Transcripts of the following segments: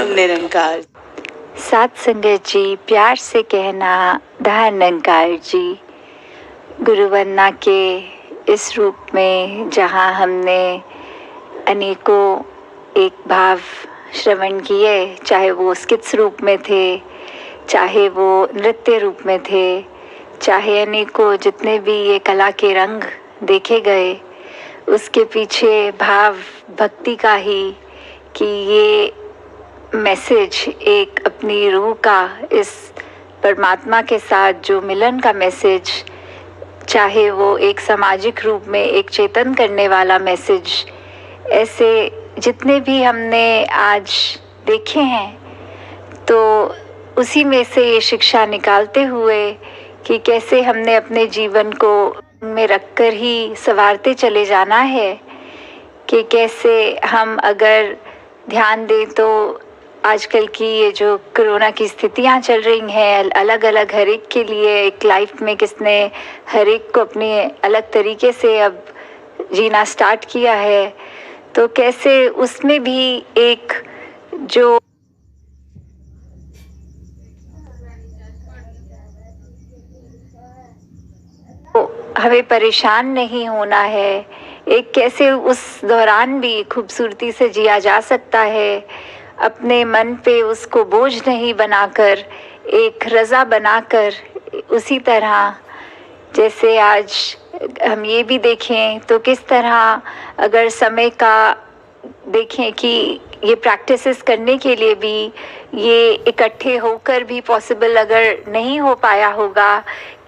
निरंकार। सात संगत जी, प्यार से कहना धन निरंकार जी। गुरु वंदना के इस रूप में जहाँ हमने अनेकों एक भाव श्रवण किए, चाहे वो स्किट्स रूप में थे, चाहे वो नृत्य रूप में थे, चाहे अनेकों जितने भी ये कला के रंग देखे गए, उसके पीछे भाव भक्ति का ही कि ये मैसेज एक अपनी रूह का इस परमात्मा के साथ जो मिलन का मैसेज, चाहे वो एक सामाजिक रूप में एक चेतन करने वाला मैसेज, ऐसे जितने भी हमने आज देखे हैं, तो उसी में से ये शिक्षा निकालते हुए कि कैसे हमने अपने जीवन को में रखकर ही संवारते चले जाना है, कि कैसे हम अगर ध्यान दें तो आजकल की ये जो कोरोना की स्थितियां चल रही हैं, अलग अलग हर एक के लिए एक लाइफ में किसने हर एक को अपने अलग तरीके से अब जीना स्टार्ट किया है, तो कैसे उसमें भी एक जो हमें परेशान नहीं होना है, एक कैसे उस दौरान भी खूबसूरती से जिया जा सकता है, अपने मन पे उसको बोझ नहीं बनाकर एक रज़ा बनाकर, उसी तरह जैसे आज हम ये भी देखें तो किस तरह अगर समय का देखें कि ये प्रैक्टिसेस करने के लिए भी ये इकट्ठे होकर भी पॉसिबल अगर नहीं हो पाया होगा,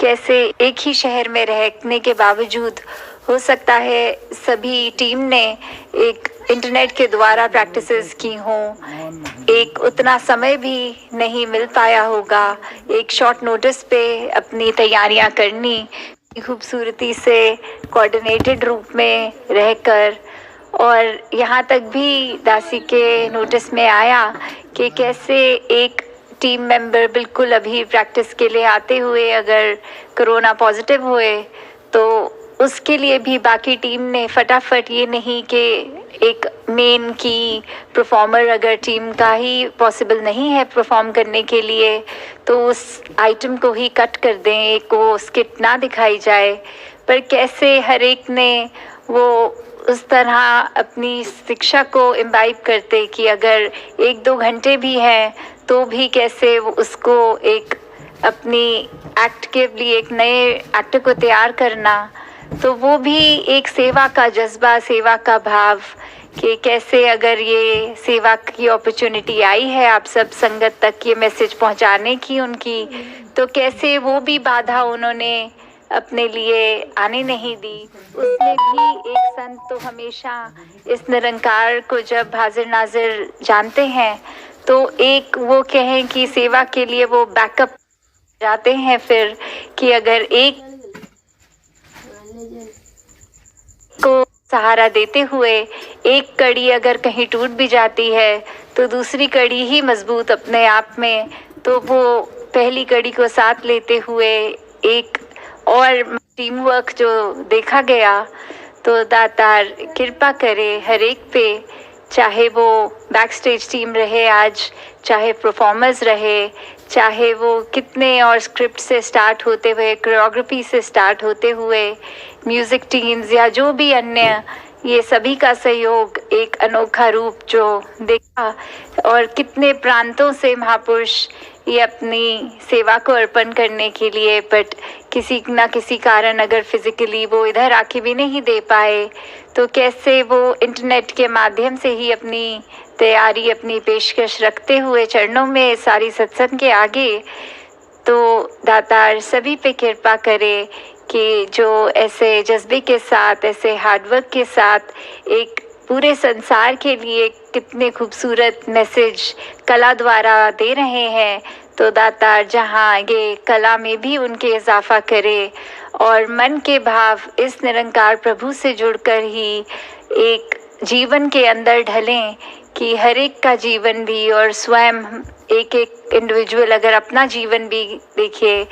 कैसे एक ही शहर में रहने के बावजूद हो सकता है सभी टीम ने एक इंटरनेट के द्वारा प्रैक्टिसेस की हों, एक उतना समय भी नहीं मिल पाया होगा, एक शॉर्ट नोटिस पे अपनी तैयारियां करनी, खूबसूरती से कोऑर्डिनेटेड रूप में रहकर, और यहाँ तक भी दासी के नोटिस में आया कि कैसे एक टीम मेंबर बिल्कुल अभी प्रैक्टिस के लिए आते हुए अगर कोरोना पॉजिटिव हुए तो उसके लिए भी बाकी टीम ने फटाफट, ये नहीं कि एक मेन की परफॉर्मर अगर टीम का ही पॉसिबल नहीं है परफॉर्म करने के लिए तो उस आइटम को ही कट कर दें, एक वो स्किट ना दिखाई जाए, पर कैसे हर एक ने वो उस तरह अपनी शिक्षा को इम्बाइब करते कि अगर 1-2 घंटे भी हैं तो भी कैसे वो उसको एक अपनी एक्ट के लिए एक नए एक्टर को तैयार करना, तो वो भी एक सेवा का जज्बा, सेवा का भाव कि कैसे अगर ये सेवा की अपॉर्चुनिटी आई है आप सब संगत तक ये मैसेज पहुंचाने की उनकी, तो कैसे वो भी बाधा उन्होंने अपने लिए आने नहीं दी। उसमें भी एक संत तो हमेशा इस निरंकार को जब हाजिर नाजिर जानते हैं तो एक वो कहें कि सेवा के लिए वो बैकअप जाते हैं, फिर कि अगर एक को सहारा देते हुए एक कड़ी अगर कहीं टूट भी जाती है तो दूसरी कड़ी ही मजबूत अपने आप में, तो वो पहली कड़ी को साथ लेते हुए एक और टीम वर्क जो देखा गया, तो दातार कृपा करे हर एक पे, चाहे वो बैक स्टेज टीम रहे आज, चाहे परफॉर्मर्स रहे, चाहे वो कितने और स्क्रिप्ट से स्टार्ट होते हुए, कोरियोग्राफी से स्टार्ट होते हुए, म्यूज़िक टीम्स या जो भी अन्य, ये सभी का सहयोग एक अनोखा रूप जो देखा, और कितने प्रांतों से महापुरुष ये अपनी सेवा को अर्पण करने के लिए, बट किसी ना किसी कारण अगर फिजिकली वो इधर आके भी नहीं दे पाए तो कैसे वो इंटरनेट के माध्यम से ही अपनी तैयारी, अपनी पेशकश रखते हुए चरणों में सारी सत्संग के आगे, तो दातार सभी पे कृपा करे कि जो ऐसे जज्बे के साथ, ऐसे हार्डवर्क के साथ एक पूरे संसार के लिए कितने खूबसूरत मैसेज कला द्वारा दे रहे हैं, तो दातार जहाँ ये कला में भी उनके इजाफा करे और मन के भाव इस निरंकार प्रभु से जुड़कर ही एक जीवन के अंदर ढलें कि हर एक का जीवन भी, और स्वयं एक एक इंडिविजुअल अगर अपना जीवन भी देखिए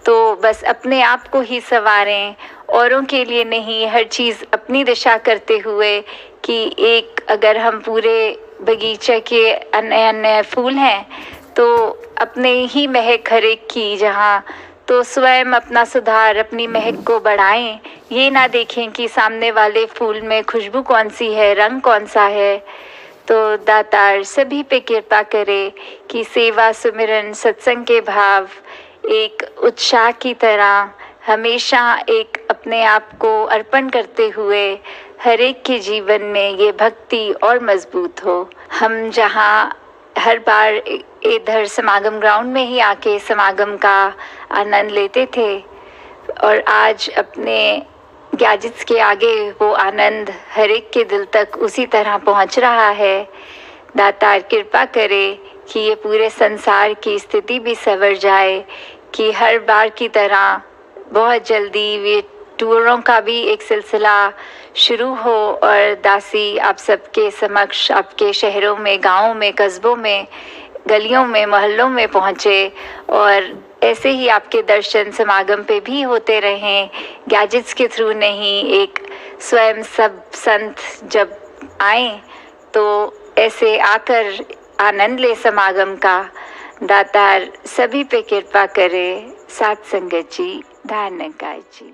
तो बस अपने आप को ही संवारें, औरों के लिए नहीं, हर चीज़ अपनी दिशा करते हुए कि एक अगर हम पूरे बगीचे के अन्य अन्य फूल हैं तो अपने ही महक हर एक की जहाँ, तो स्वयं अपना सुधार, अपनी महक को बढ़ाएं। ये ना देखें कि सामने वाले फूल में खुशबू कौन सी है, रंग कौन सा है। तो दातार सभी पे कृपा करे कि सेवा, सुमिरन, सत्संग के भाव एक उत्साह की तरह हमेशा एक अपने आप को अर्पण करते हुए हर एक के जीवन में ये भक्ति और मजबूत हो। हम जहाँ हर बार इधर समागम ग्राउंड में ही आके समागम का आनंद लेते थे और आज अपने गैजेट्स के आगे वो आनंद हर एक के दिल तक उसी तरह पहुंच रहा है। दातार कृपा करे कि ये पूरे संसार की स्थिति भी संवर जाए, कि हर बार की तरह बहुत जल्दी ये टूरों का भी एक सिलसिला शुरू हो और दासी आप सबके समक्ष आपके शहरों में, गांवों में, कस्बों में, गलियों में, मोहल्लों में पहुँचे और ऐसे ही आपके दर्शन समागम पे भी होते रहें, गैजेट्स के थ्रू नहीं। एक स्वयं सब संत जब आए तो ऐसे आकर आनंद ले समागम का। दातार सभी पे कृपा करे। साथ संगत जी, धारणकाय जी।